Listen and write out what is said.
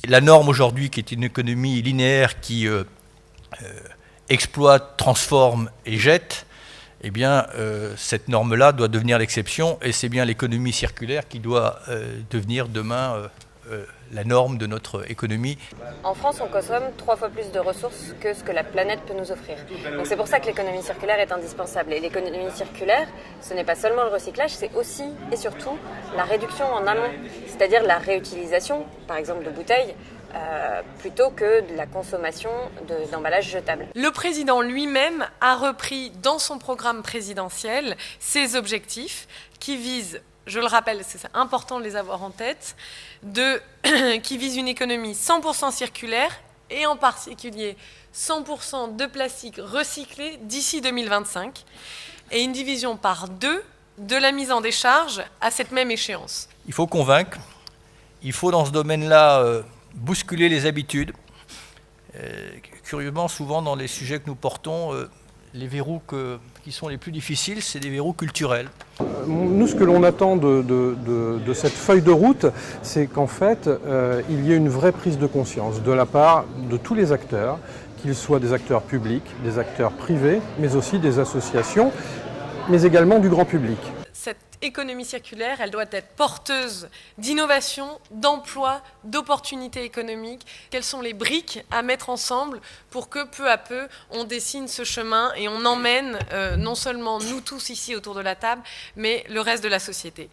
La norme aujourd'hui, qui est une économie linéaire qui exploite, transforme et jette, eh bien, cette norme-là doit devenir l'exception, et c'est bien l'économie circulaire qui doit devenir demain la norme de notre économie. En France, on consomme 3 fois plus de ressources que ce que la planète peut nous offrir. Donc c'est pour ça que l'économie circulaire est indispensable. Et l'économie circulaire, ce n'est pas seulement le recyclage, c'est aussi et surtout la réduction en amont, c'est-à-dire la réutilisation, par exemple de bouteilles, plutôt que de la consommation d'emballages jetables. Le président lui-même a repris dans son programme présidentiel ses objectifs qui visent, je le rappelle, c'est important de les avoir en tête, qui visent une économie 100% circulaire et en particulier 100% de plastique recyclé d'ici 2025 et une division par 2 de la mise en décharge à cette même échéance. Il faut convaincre, il faut dans ce domaine-là bousculer les habitudes. Curieusement, souvent dans les sujets que nous portons, les verrous qui sont les plus difficiles, c'est des verrous culturels. Nous, ce que l'on attend de cette feuille de route, c'est qu'en fait, il y ait une vraie prise de conscience de la part de tous les acteurs, qu'ils soient des acteurs publics, des acteurs privés, mais aussi des associations, mais également du grand public. Cette économie circulaire, elle doit être porteuse d'innovation, d'emploi, d'opportunités économiques. Quelles sont les briques à mettre ensemble pour que peu à peu on dessine ce chemin et on emmène non seulement nous tous ici autour de la table, mais le reste de la société.